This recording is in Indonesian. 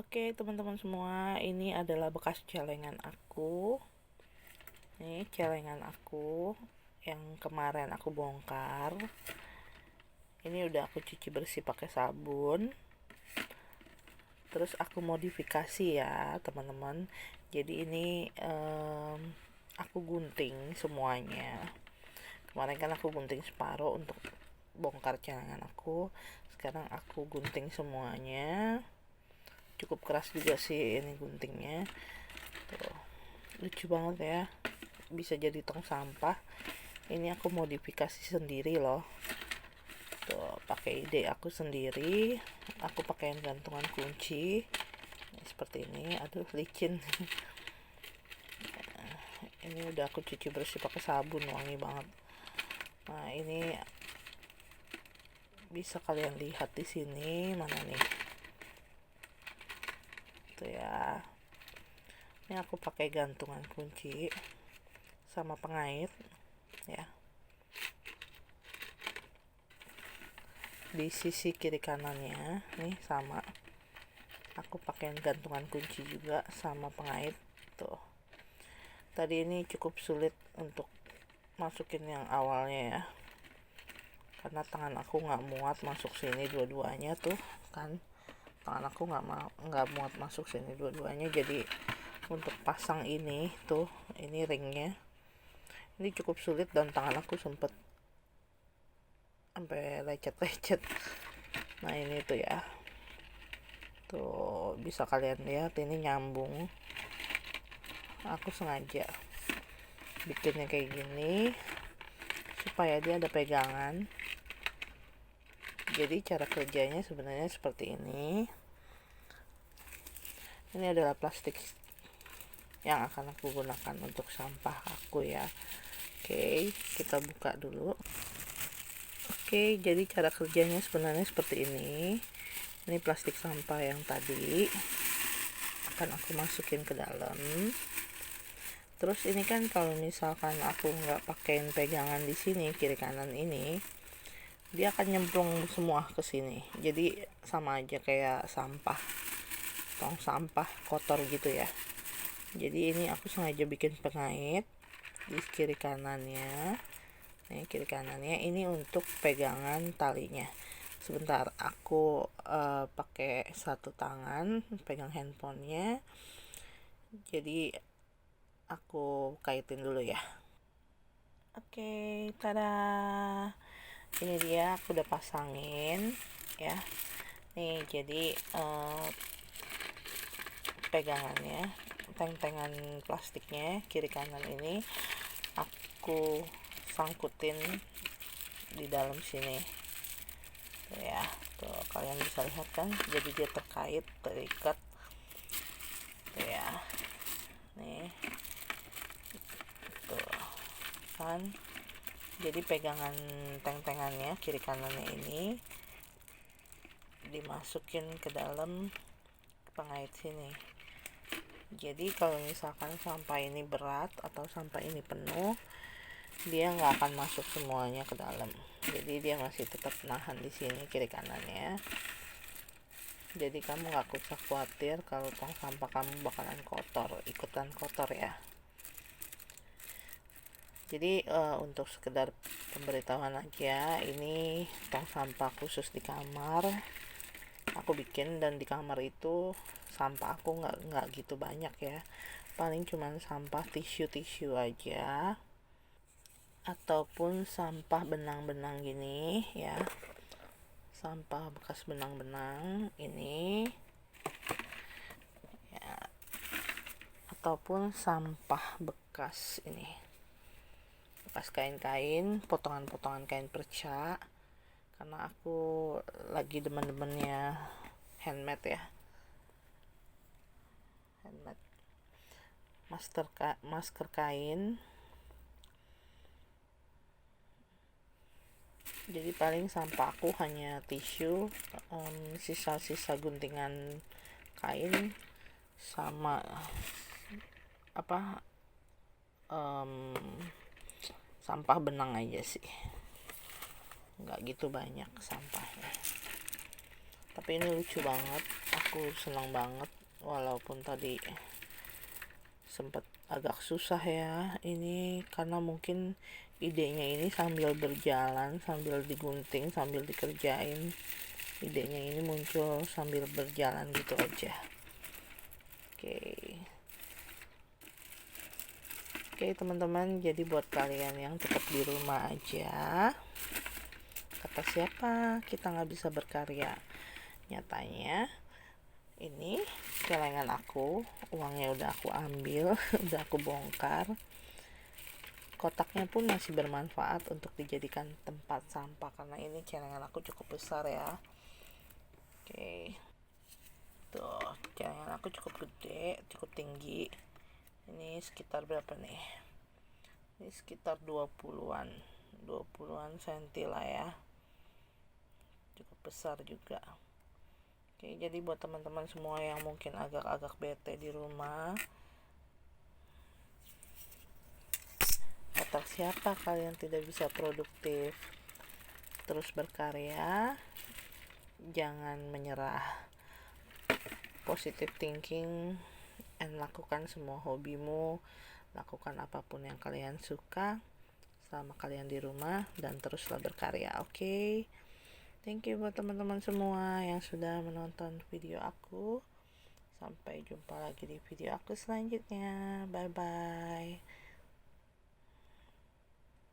Oke teman-teman semua, ini adalah bekas celengan aku. Ini celengan aku yang kemarin aku bongkar. Ini udah aku cuci bersih pakai sabun. Terus aku modifikasi ya teman-teman. Jadi ini aku gunting semuanya. Kemarin kan aku gunting separuh untuk bongkar celengan aku. Sekarang aku gunting semuanya. Cukup keras juga sih ini guntingnya. Tuh, lucu banget ya, bisa jadi tong sampah. Ini aku modifikasi sendiri loh. Tuh, pakai ide aku sendiri. Aku pakaiin gantungan kunci seperti ini. Aduh, licin. Ini udah aku cuci bersih pakai sabun, wangi banget. Nah, ini bisa kalian lihat di sini. Mana nih? Tuh ya. Ini aku pakai gantungan kunci sama pengait ya. Di sisi kiri kanannya nih sama. Aku pakai gantungan kunci juga sama pengait. Tuh. Tadi ini cukup sulit untuk masukin yang awalnya ya. Karena tangan aku nggak muat masuk sini dua-duanya tuh kan. Tangan aku nggak muat masuk sini dua-duanya, jadi untuk pasang ini tuh, ini ringnya ini cukup sulit dan tangan aku sempet sampai lecet-lecet. Nah ini tuh ya, tuh bisa kalian lihat ini nyambung. Aku sengaja bikinnya kayak gini supaya dia ada pegangan. Jadi cara kerjanya sebenarnya seperti ini. Ini adalah plastik yang akan aku gunakan untuk sampah aku ya. Oke, kita buka dulu. Oke, jadi cara kerjanya sebenarnya seperti ini. Ini plastik sampah yang tadi akan aku masukin ke dalam. Terus ini kan kalau misalkan aku nggak pakein pegangan di sini kiri kanan ini, dia akan nyemplung semua ke sini. Jadi sama aja kayak sampah, tong sampah kotor gitu ya. Jadi ini aku sengaja bikin pengait di kiri kanannya. Nih kiri kanannya ini untuk pegangan talinya. Sebentar aku pakai satu tangan pegang handphonenya. Jadi aku kaitin dulu ya. Oke, tada. Ini dia aku udah pasangin ya. Nih jadi pegangannya, teng-tengan plastiknya kiri kanan ini aku sangkutin di dalam sini tuh ya. Tuh kalian bisa lihat kan, jadi dia terikat tuh ya. Nih tuh kan, jadi pegangan teng-tengannya kiri kanannya ini dimasukin ke dalam pengait sini. Jadi kalau misalkan sampah ini berat atau sampah ini penuh, dia nggak akan masuk semuanya ke dalam. Jadi dia masih tetap nahan di sini kiri kanannya. Jadi kamu nggak usah khawatir kalau tong sampah kamu bakalan ikutan kotor ya. Jadi untuk sekedar pemberitahuan aja, ini tong sampah khusus di kamar aku bikin, dan di kamar itu sampah aku nggak gitu banyak ya, paling cuman sampah tisu aja ataupun sampah benang-benang gini ya, sampah bekas benang-benang ini ya, ataupun sampah bekas ini, bekas kain-kain, potongan-potongan kain perca, karena aku lagi demen-demennya handmade ya, handmade masker kain. Jadi paling sampah aku hanya tisu, sisa-sisa guntingan kain, sama sampah benang aja sih, nggak gitu banyak sampahnya. Tapi ini lucu banget, aku senang banget walaupun tadi sempat agak susah ya ini, karena mungkin idenya ini sambil berjalan, sambil digunting, sambil dikerjain. Idenya ini muncul sambil berjalan gitu aja. Oke teman-teman, jadi buat kalian yang tetap di rumah aja, kata siapa kita nggak bisa berkarya? Nyatanya ini celengan aku, uangnya udah aku ambil, udah aku bongkar. Kotaknya pun masih bermanfaat untuk dijadikan tempat sampah, karena ini celengan aku cukup besar ya. Oke, tuh celengan aku cukup gede, cukup tinggi. Ini sekitar berapa nih? Ini sekitar 20-an senti lah ya, cukup besar juga. Oke, jadi buat teman-teman semua yang mungkin agak-agak bete di rumah, kata siapa kalian tidak bisa produktif, terus berkarya, jangan menyerah, positive thinking, and lakukan semua hobimu, lakukan apapun yang kalian suka selama kalian di rumah, dan teruslah berkarya. Oke. Thank you buat teman-teman semua yang sudah menonton video aku. Sampai jumpa lagi di video aku selanjutnya. Bye bye.